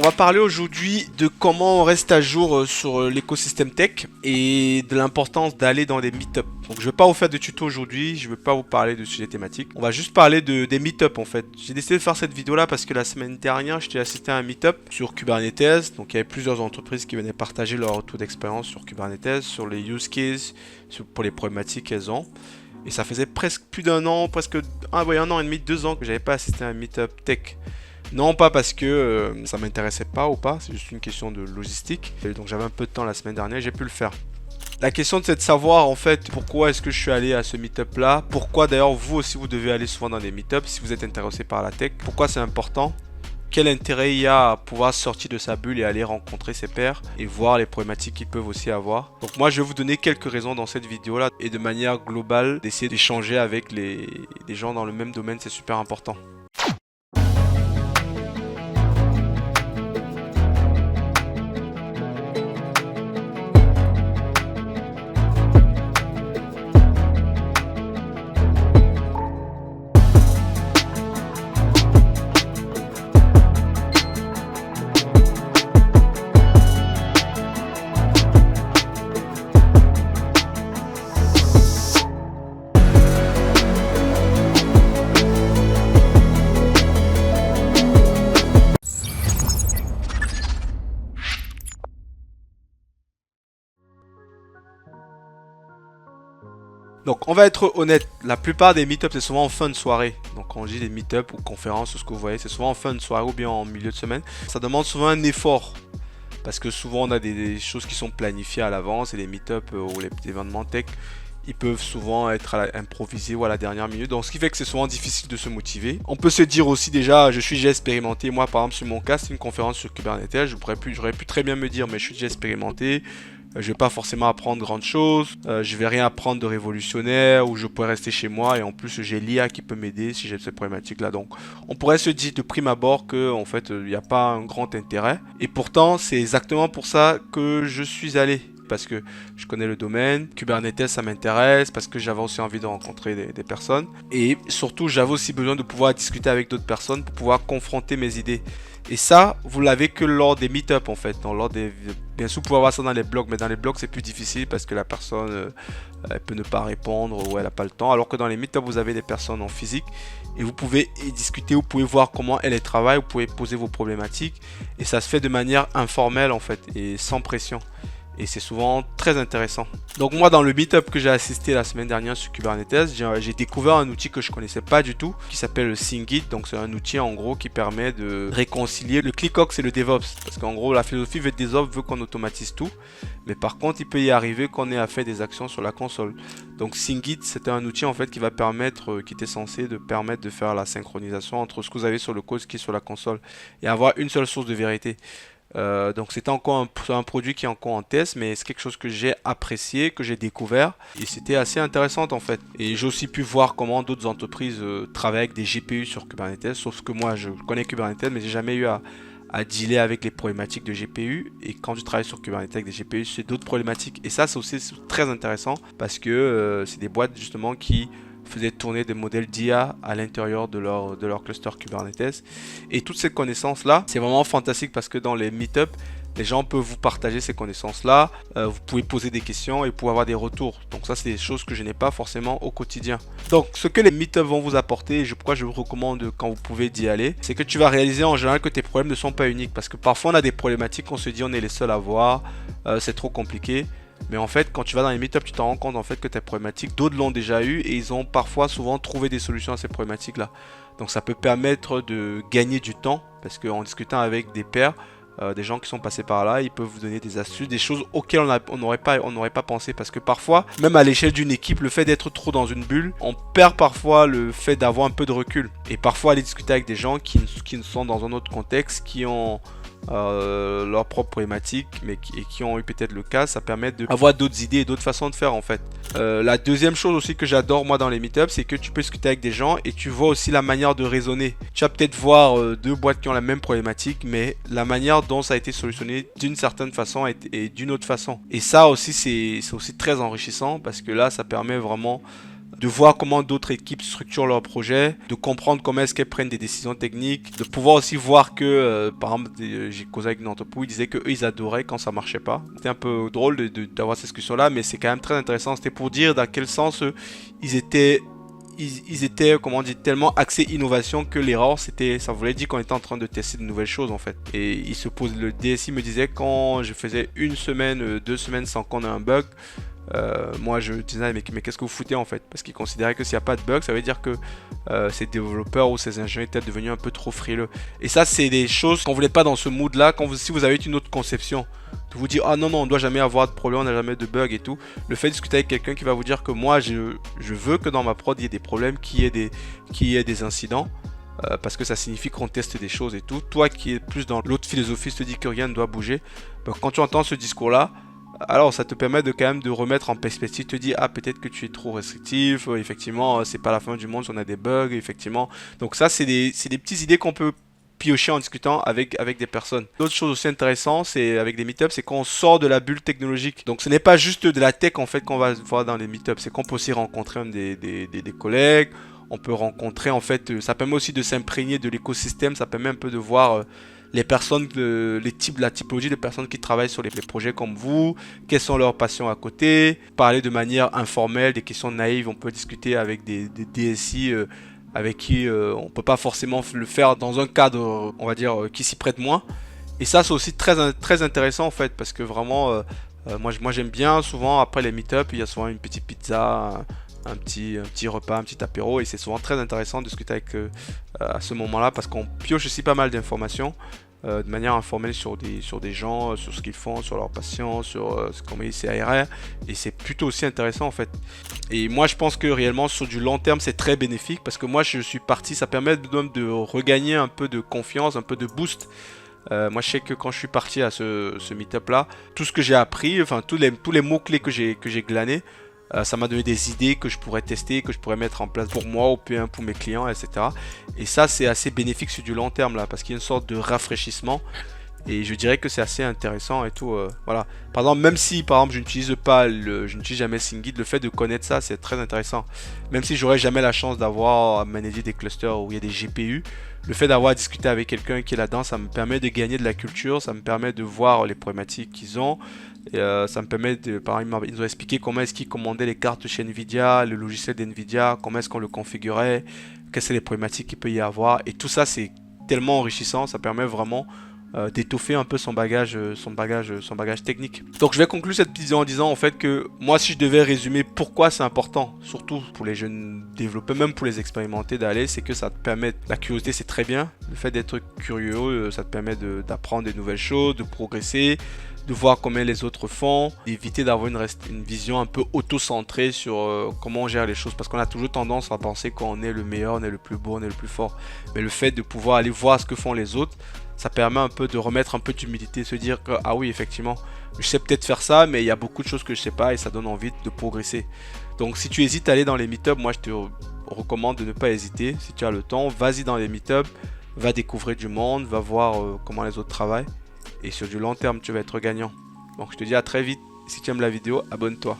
va parler aujourd'hui de comment on reste à jour sur l'écosystème tech et de l'importance d'aller dans des meet-up. Donc je vais pas vous faire de tuto aujourd'hui, je vais pas vous parler de sujets thématiques. On va juste parler des meet-up en fait. J'ai décidé de faire cette vidéo là parce que la semaine dernière, j'étais assisté à un meet-up sur Kubernetes. Donc il y avait plusieurs entreprises qui venaient partager leur retour d'expérience sur Kubernetes, sur les use cases, pour les problématiques qu'elles ont. Et ça faisait presque plus d'un an, presque un an et demi, 2 ans que j'avais pas assisté à un meet-up tech. Non pas parce que ça m'intéressait pas ou pas, c'est juste une question de logistique. Et donc j'avais un peu de temps la semaine dernière, j'ai pu le faire. La question c'est de savoir en fait pourquoi est-ce que je suis allé à ce meet-up là. Pourquoi d'ailleurs vous aussi vous devez aller souvent dans des meet-up si vous êtes intéressé par la tech. Pourquoi c'est important. Quel intérêt il y a à pouvoir sortir de sa bulle et aller rencontrer ses pairs et voir les problématiques qu'ils peuvent aussi avoir. Donc moi je vais vous donner quelques raisons dans cette vidéo là et de manière globale d'essayer d'échanger avec des gens dans le même domaine, c'est super important. Donc on va être honnête, la plupart des meet-up c'est souvent en fin de soirée. Donc quand on dit des meet-up ou conférences ou ce que vous voyez, c'est souvent en fin de soirée ou bien en milieu de semaine. Ça demande souvent un effort. Parce que souvent on a des choses qui sont planifiées à l'avance et les meet-up ou les événements tech, ils peuvent souvent être improvisés ou à la dernière minute. Donc ce qui fait que c'est souvent difficile de se motiver. On peut se dire aussi déjà, je suis déjà expérimenté. Moi par exemple sur mon cas, c'est une conférence sur Kubernetes. J'aurais pu très bien me dire, mais je suis déjà expérimenté. Je vais pas forcément apprendre grand chose, je vais rien apprendre de révolutionnaire ou je pourrais rester chez moi et en plus j'ai l'IA qui peut m'aider si j'ai cette problématique là. Donc on pourrait se dire de prime abord que en fait il n'y a pas un grand intérêt et pourtant c'est exactement pour ça que je suis allé. Parce que je connais le domaine, Kubernetes ça m'intéresse, parce que j'avais aussi envie de rencontrer des personnes et surtout j'avais aussi besoin de pouvoir discuter avec d'autres personnes pour pouvoir confronter mes idées. Et ça, vous l'avez que lors des meet-up en fait. Donc, bien sûr, vous pouvez avoir ça dans les blogs, mais dans les blogs, c'est plus difficile parce que la personne elle peut ne pas répondre ou elle n'a pas le temps. Alors que dans les meet-up, vous avez des personnes en physique et vous pouvez y discuter, vous pouvez voir comment elles travaillent, vous pouvez poser vos problématiques et ça se fait de manière informelle en fait et sans pression. Et c'est souvent très intéressant. Donc moi dans le meetup que j'ai assisté la semaine dernière sur Kubernetes, j'ai découvert un outil que je connaissais pas du tout, qui s'appelle le SyncGit. Donc c'est un outil en gros qui permet de réconcilier le ClickOps et le DevOps. Parce qu'en gros la philosophie de DevOps veut qu'on automatise tout. Mais par contre il peut y arriver qu'on ait à faire des actions sur la console. Donc SyncGit c'est un outil en fait qui va permettre, qui était censé de permettre de faire la synchronisation entre ce que vous avez sur le code qui est sur la console. Et avoir une seule source de vérité. Donc c'était encore un produit qui est encore en test, mais c'est quelque chose que j'ai apprécié, que j'ai découvert et c'était assez intéressant en fait. Et j'ai aussi pu voir comment d'autres entreprises travaillent avec des GPU sur Kubernetes, sauf que moi je connais Kubernetes mais j'ai jamais eu à dealer avec les problématiques de GPU. Et quand tu travailles sur Kubernetes avec des GPU, c'est d'autres problématiques. Et ça c'est aussi très intéressant parce que c'est des boîtes justement qui faisaient tourner des modèles d'IA à l'intérieur de leur cluster Kubernetes. Et toutes ces connaissances-là, c'est vraiment fantastique parce que dans les meet-up, les gens peuvent vous partager ces connaissances-là, vous pouvez poser des questions et pouvoir avoir des retours. Donc ça, c'est des choses que je n'ai pas forcément au quotidien. Donc ce que les meet-up vont vous apporter, et pourquoi je vous recommande quand vous pouvez d'y aller, c'est que tu vas réaliser en général que tes problèmes ne sont pas uniques. Parce que parfois on a des problématiques, on se dit on est les seuls à voir, c'est trop compliqué. Mais en fait, quand tu vas dans les meet-up, tu te rends compte en fait que tes problématiques, d'autres l'ont déjà eu et ils ont parfois souvent trouvé des solutions à ces problématiques-là. Donc ça peut permettre de gagner du temps parce qu'en discutant avec des pairs, des gens qui sont passés par là, ils peuvent vous donner des astuces, des choses auxquelles on n'aurait pas pensé. Parce que parfois, même à l'échelle d'une équipe, le fait d'être trop dans une bulle, on perd parfois le fait d'avoir un peu de recul. Et parfois aller discuter avec des gens qui sont dans un autre contexte, qui ont leurs propres problématiques mais qui ont eu peut-être le cas, ça permet d'avoir d'autres idées et d'autres façons de faire en fait. La deuxième chose aussi que j'adore moi dans les meet-ups, c'est que tu peux discuter avec des gens et tu vois aussi la manière de raisonner. Tu vas peut-être voir deux boîtes qui ont la même problématique, mais la manière dont ça a été solutionné d'une certaine façon et d'une autre façon. Et ça aussi c'est aussi très enrichissant parce que là ça permet vraiment de voir comment d'autres équipes structurent leurs projets, de comprendre comment est-ce qu'elles prennent des décisions techniques, de pouvoir aussi voir que, par exemple, j'ai causé avec une entreprise, ils disaient qu'eux, ils adoraient quand ça marchait pas. C'était un peu drôle d'avoir cette discussion-là, mais c'est quand même très intéressant. C'était pour dire dans quel sens ils étaient comment on dit, tellement axés innovation que l'erreur, ça voulait dire qu'on était en train de tester de nouvelles choses en fait. Et le DSI me disait quand je faisais une semaine, 2 semaines sans qu'on ait un bug, moi je disais mais qu'est-ce que vous foutez en fait, parce qu'ils considéraient que s'il n'y a pas de bug ça veut dire que ces développeurs ou ces ingénieurs étaient devenus un peu trop frileux. Et ça c'est des choses qu'on voulait pas dans ce mood là. Si vous avez une autre conception de vous dire ah non on doit jamais avoir de problème, on n'a jamais de bug et tout, le fait de discuter avec quelqu'un qui va vous dire que moi je veux que dans ma prod il y ait des problèmes, qu'il y ait des incidents, parce que ça signifie qu'on teste des choses et tout. Toi qui es plus dans l'autre philosophie, te dis que rien ne doit bouger, quand tu entends ce discours là, alors ça te permet de quand même de remettre en perspective, te dire ah peut-être que tu es trop restrictif, effectivement c'est pas la fin du monde si on a des bugs, effectivement. Donc ça c'est des petites idées qu'on peut piocher en discutant avec des personnes. L'autre chose aussi intéressante, c'est avec des meetups, c'est qu'on sort de la bulle technologique. Donc ce n'est pas juste de la tech en fait qu'on va voir dans les meetups, c'est qu'on peut aussi rencontrer des collègues, on peut rencontrer en fait, ça permet aussi de s'imprégner de l'écosystème, ça permet un peu de voir les personnes, la typologie de personnes qui travaillent sur les projets comme vous, quelles sont leurs passions à côté, parler de manière informelle, des questions naïves, on peut discuter avec des DSI avec qui on peut pas forcément le faire dans un cadre, on va dire, qui s'y prête moins. Et ça c'est aussi très intéressant en fait, parce que vraiment, moi j'aime bien, souvent après les meet-up, il y a souvent une petite pizza, un petit repas, un petit apéro, et c'est souvent très intéressant de discuter avec à ce moment-là, parce qu'on pioche aussi pas mal d'informations de manière informelle sur des gens, sur ce qu'ils font, sur leurs passions, sur comment ils s'aérent, et c'est plutôt aussi intéressant en fait. Et moi je pense que réellement sur du long terme c'est très bénéfique, parce que moi je suis parti, ça permet de regagner un peu de confiance, un peu de boost. Moi je sais que quand je suis parti à ce meet-up là, tout ce que j'ai appris, enfin tous les mots-clés que j'ai glanés, ça m'a donné des idées que je pourrais tester, que je pourrais mettre en place pour moi ou bien pour mes clients, etc. Et ça c'est assez bénéfique sur du long terme là, parce qu'il y a une sorte de rafraîchissement. Et je dirais que c'est assez intéressant et tout. Voilà. Par exemple, même si par exemple je n'utilise jamais SingGit, le fait de connaître ça c'est très intéressant. Même si j'aurais jamais la chance d'avoir à manager des clusters où il y a des GPU, le fait d'avoir discuté avec quelqu'un qui est là-dedans, ça me permet de gagner de la culture, ça me permet de voir les problématiques qu'ils ont. Et ça me permet de, par exemple, ils nous ont expliqué comment est-ce qu'ils commandaient les cartes chez Nvidia, le logiciel d'Nvidia, comment est-ce qu'on le configurait, quelles sont les problématiques qu'il peut y avoir. Et tout ça c'est tellement enrichissant, ça permet vraiment d'étoffer un peu son bagage technique. Donc je vais conclure cette vidéo en disant en fait que moi si je devais résumer pourquoi c'est important, surtout pour les jeunes développeurs, même pour les expérimentés d'aller, c'est que ça te permet, la curiosité c'est très bien, le fait d'être curieux, ça te permet d'apprendre des nouvelles choses, de progresser, de voir comment les autres font, d'éviter d'avoir une vision un peu auto-centrée sur comment on gère les choses, parce qu'on a toujours tendance à penser qu'on est le meilleur, on est le plus beau, on est le plus fort. Mais le fait de pouvoir aller voir ce que font les autres, ça permet un peu de remettre un peu d'humilité, se dire que ah oui effectivement, je sais peut-être faire ça, mais il y a beaucoup de choses que je sais pas et ça donne envie de progresser. Donc si tu hésites à aller dans les meet-up, moi je te recommande de ne pas hésiter. Si tu as le temps, vas-y dans les meet-up, va découvrir du monde, va voir comment les autres travaillent. Et sur du long terme, tu vas être gagnant. Donc je te dis à très vite. Si tu aimes la vidéo, abonne-toi.